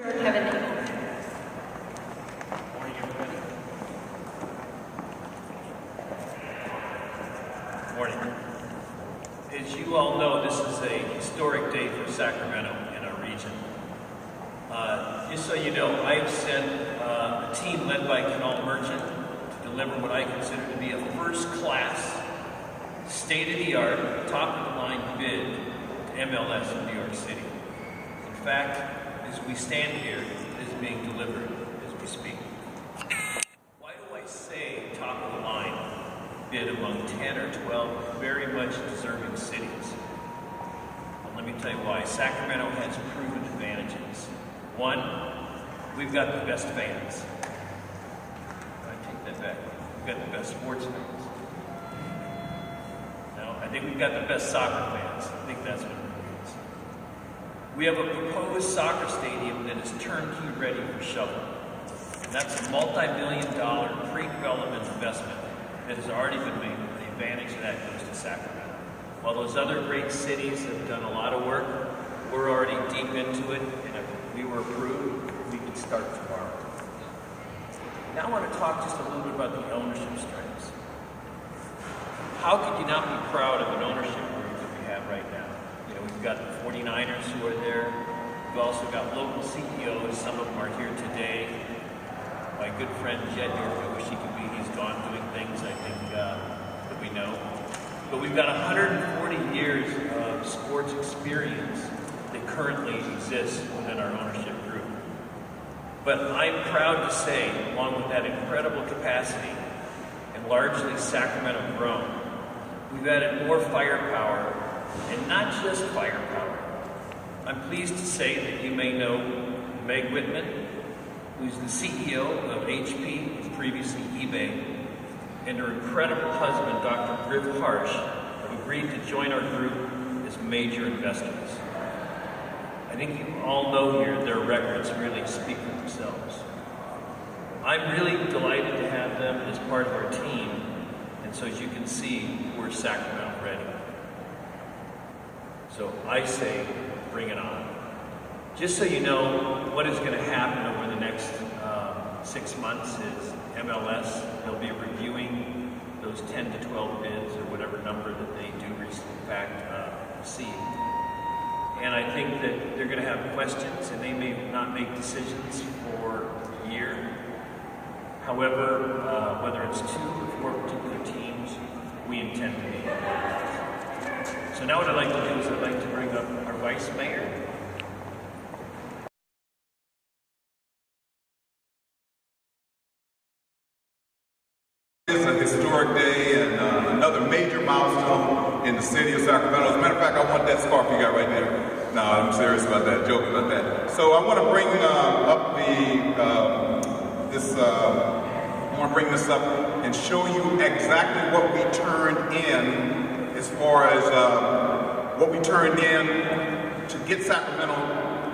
Kevin. Morning, everybody. Morning. As you all know, this is a historic day for Sacramento and our region. Just so you know, I have sent a team led by Canal Merchant to deliver what I consider to be a first-class, state-of-the-art, top-of-the-line bid to MLS in New York City. In fact, as we stand here, it is being delivered as we speak. Why do I say top-of-the-line bid among 10 or 12 very much deserving cities? Well, let me tell you why. Sacramento has proven advantages. One, we've got the best fans. I take that back. We've got the best sports fans. No, I think we've got the best soccer fans. I think that's what it means. We have a proposed soccer stadium that is turnkey ready for shovel. And that's a multi-million-dollar pre-development investment that has already been made. The advantage of that goes to Sacramento. While those other great cities have done a lot of work, we're already deep into it, and if we were approved, we could start tomorrow. Now I want to talk just a little bit about the ownership strengths. How could you not be proud of an ownership group that we have right now? You know, we've got the 49ers who are there. We've also got local CEOs. Some of them are here today. My good friend Jed York, I wish he could be. He's gone doing things, I think, that we know. But we've got 140 years of sports experience that currently exists within our ownership group. But I'm proud to say, along with that incredible capacity, and largely Sacramento grown, we've added more firepower, and not just firepower. I'm pleased to say that you may know Meg Whitman, who's the CEO of HP, was previously eBay, and her incredible husband, Dr. Griff Harsh, have agreed to join our group as major investors. I think you all know here their records really speak for themselves. I'm really delighted to have them as part of our team, and so as you can see, we're Sacramento ready. So I say, bring it on. Just so you know, what is going to happen over the next 6 months is MLS, they'll be reviewing those 10 to 12 bids or whatever number that they do receive. And I think that they're going to have questions, and they may not make decisions for a year. However, whether it's 2 or 4 particular teams, we intend to be. So now what I'd like to do is I'd like to bring up our Vice Mayor. It's a historic day and another major milestone in the city of Sacramento. As a matter of fact, I want that scarf you got right there. No, I'm serious about that, joking about that. So I want to bring up I want to bring this up and show you exactly what we turned in as far as what we turned in to get Sacramento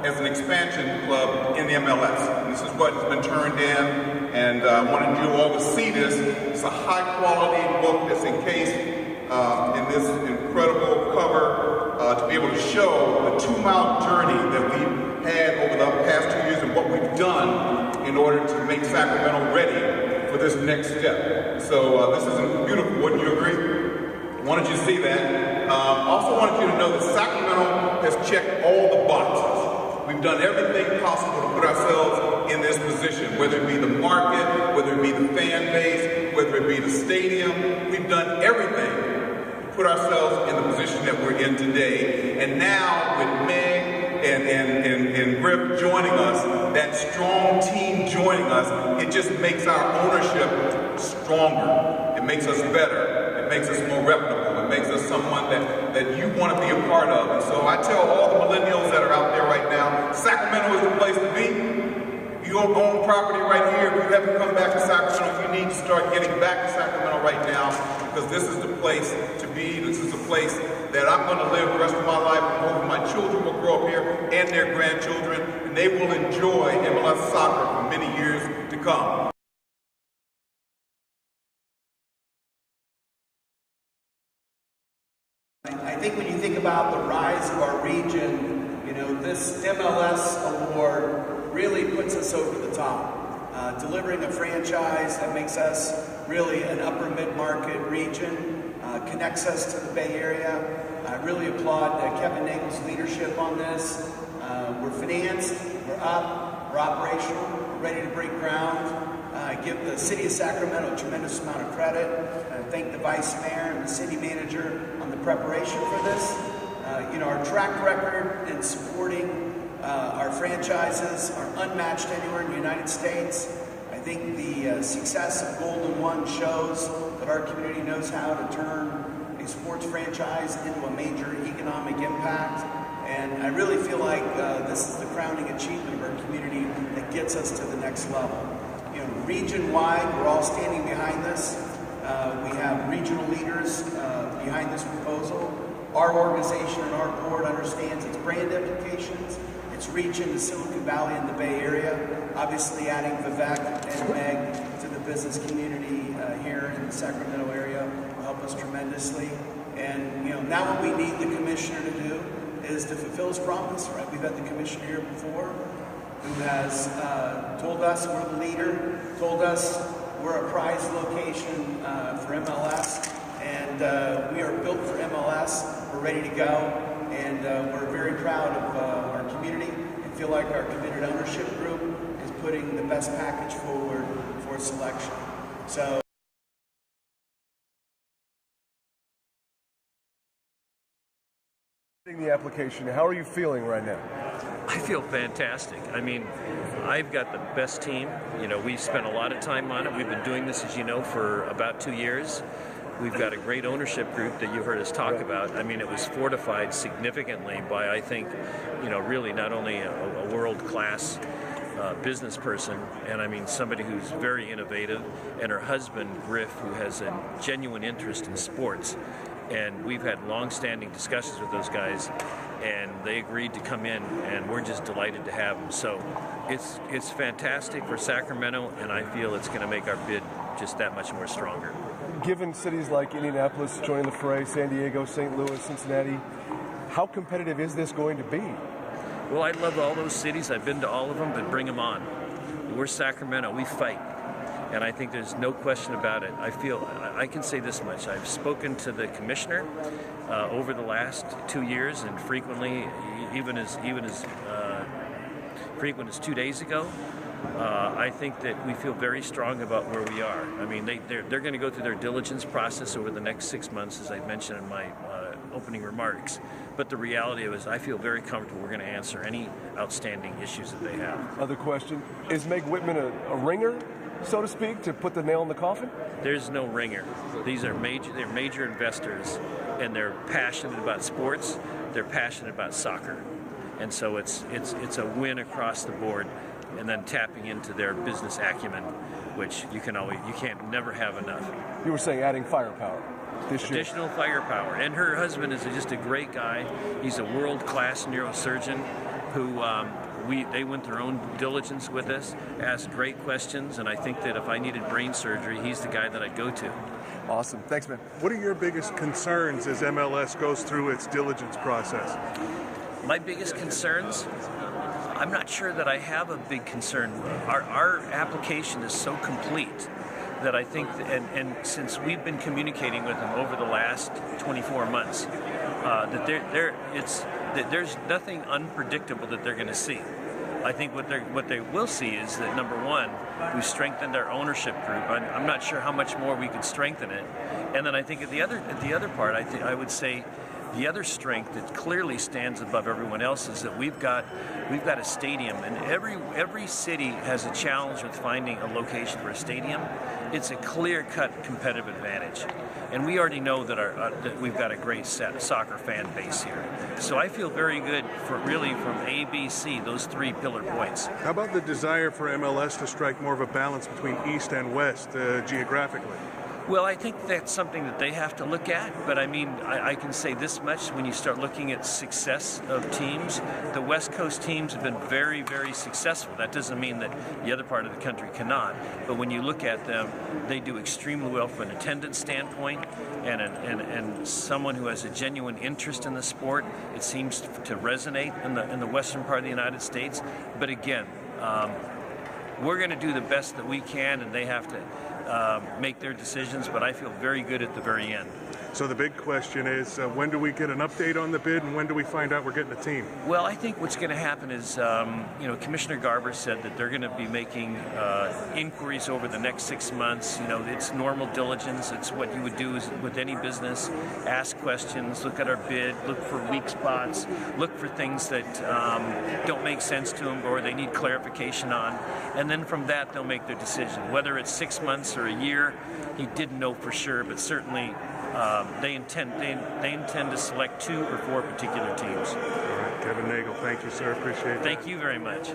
as an expansion club in the MLS. And this is what has been turned in, and I wanted you all to see this. It's a high-quality book that's encased in this incredible cover to be able to show the 2-mile journey that we've had over the past 2 years and what we've done in order to make Sacramento ready for this next step. So this is beautiful, wouldn't you agree? Wanted you to see that. Also wanted you to know that Sacramento has checked all the boxes. We've done everything possible to put ourselves in this position, whether it be the market, whether it be the fan base, whether it be the stadium. We've done everything to put ourselves in the position that we're in today. And now with Meg and Griff joining us, that strong team joining us, it just makes our ownership stronger. It makes us better. It makes us more reputable. It makes us someone that you want to be a part of. And so I tell all the millennials that are out there right now, Sacramento is the place to be. If you own property right here, if you haven't come back to Sacramento, you need to start getting back to Sacramento right now, because this is the place to be. This is the place that I'm going to live the rest of my life. Both of my children will grow up here and their grandchildren, and they will enjoy MLS soccer for many years to come. I think when you think about the rise of our region, you know, this MLS award really puts us over the top. Delivering a franchise that makes us really an upper mid-market region, connects us to the Bay Area. I really applaud Kevin Nagel's leadership on this. We're financed, we're up, we're operational, we're ready to break ground. Give the City of Sacramento a tremendous amount of credit. Thank the Vice Mayor and the City Manager on the preparation for this. Our track record in supporting our franchises are unmatched anywhere in the United States. I think the success of Golden One shows that our community knows how to turn a sports franchise into a major economic impact. And I really feel like this is the crowning achievement of our community that gets us to the next level. Region-wide, we're all standing behind this. We have regional leaders behind this proposal. Our organization and our board understands its brand implications, its reach into Silicon Valley and the Bay Area. Obviously, adding Vivek and Meg to the business community here in the Sacramento area will help us tremendously. And now what we need the commissioner to do is to fulfill his promise. Right? We've had the commissioner here before, who has told us we're the leader, told us we're a prize location for MLS, and we are built for MLS. We're ready to go, and we're very proud of our community and feel like our committed ownership group is putting the best package forward for selection. So. The application, how are you feeling right now? I feel fantastic. I mean, I've got the best team. We've spent a lot of time on it. We've been doing this, as you know, for about 2 years. We've got a great ownership group that you heard us talk about. I mean, it was fortified significantly by, I think, really not only a world-class business person, and I mean somebody who's very innovative, and her husband, Griff, who has a genuine interest in sports. And we've had long-standing discussions with those guys, and they agreed to come in, and we're just delighted to have them. So it's fantastic for Sacramento, and I feel it's going to make our bid just that much more stronger. Given cities like Indianapolis joining the fray, San Diego, St. Louis, Cincinnati, how competitive is this going to be? Well, I love all those cities. I've been to all of them, but bring them on. We're Sacramento. We fight. And I think there's no question about it. I can say this much. I've spoken to the commissioner over the last 2 years, and frequently, even as frequent as 2 days ago. I think that we feel very strong about where we are. I mean, they're going to go through their diligence process over the next 6 months, as I mentioned in my opening remarks. But the reality is, I feel very comfortable we're going to answer any outstanding issues that they have. Other question, is Meg Whitman a ringer, so to speak, to put the nail in the coffin? There's no ringer. These are major investors, and they're passionate about sports. They're passionate about soccer, and so it's a win across the board. And then tapping into their business acumen, which you can't never have enough. You were saying adding firepower this year. Additional firepower, and her husband is just a great guy. He's a world-class neurosurgeon who. They went their own diligence with us, asked great questions, and I think that if I needed brain surgery, he's the guy that I'd go to. Awesome. Thanks, man. What are your biggest concerns as MLS goes through its diligence process? My biggest concerns? I'm not sure that I have a big concern. Our application is so complete that I think, and since we've been communicating with them over the last 24 months, that there's nothing unpredictable that they're going to see. I think what they will see is that, number one, we've strengthened our ownership group. I'm not sure how much more we could strengthen it. And then I think at the other part, I would say the other strength that clearly stands above everyone else is that we've got a stadium, and every city has a challenge with finding a location for a stadium. It's a clear-cut competitive advantage, and we already know that we've got a great soccer fan base here. So I feel very good from A, B, C, those 3 pillar points. How about the desire for MLS to strike more of a balance between East and West geographically? Well, I think that's something that they have to look at, but I mean, I can say this much: when you start looking at success of teams, the West Coast teams have been very, very successful. That doesn't mean that the other part of the country cannot, but when you look at them, they do extremely well from an attendance standpoint, and someone who has a genuine interest in the sport. It seems to resonate in the western part of the United States, but again, We're going to do the best that we can, and they have to make their decisions, but I feel very good at the very end. So the big question is, when do we get an update on the bid, and when do we find out we're getting a team? Well, I think what's going to happen is, Commissioner Garber said that they're going to be making inquiries over the next 6 months. It's normal diligence. It's what you would do with any business. Ask questions, look at our bid, look for weak spots, look for things that don't make sense to them or they need clarification on. And then from that, they'll make their decision. Whether it's 6 months or a year, he didn't know for sure, but certainly they intend to select 2 or 4 particular teams. All right, Kevin Nagel, thank you, sir. Appreciate it. Thank you very much.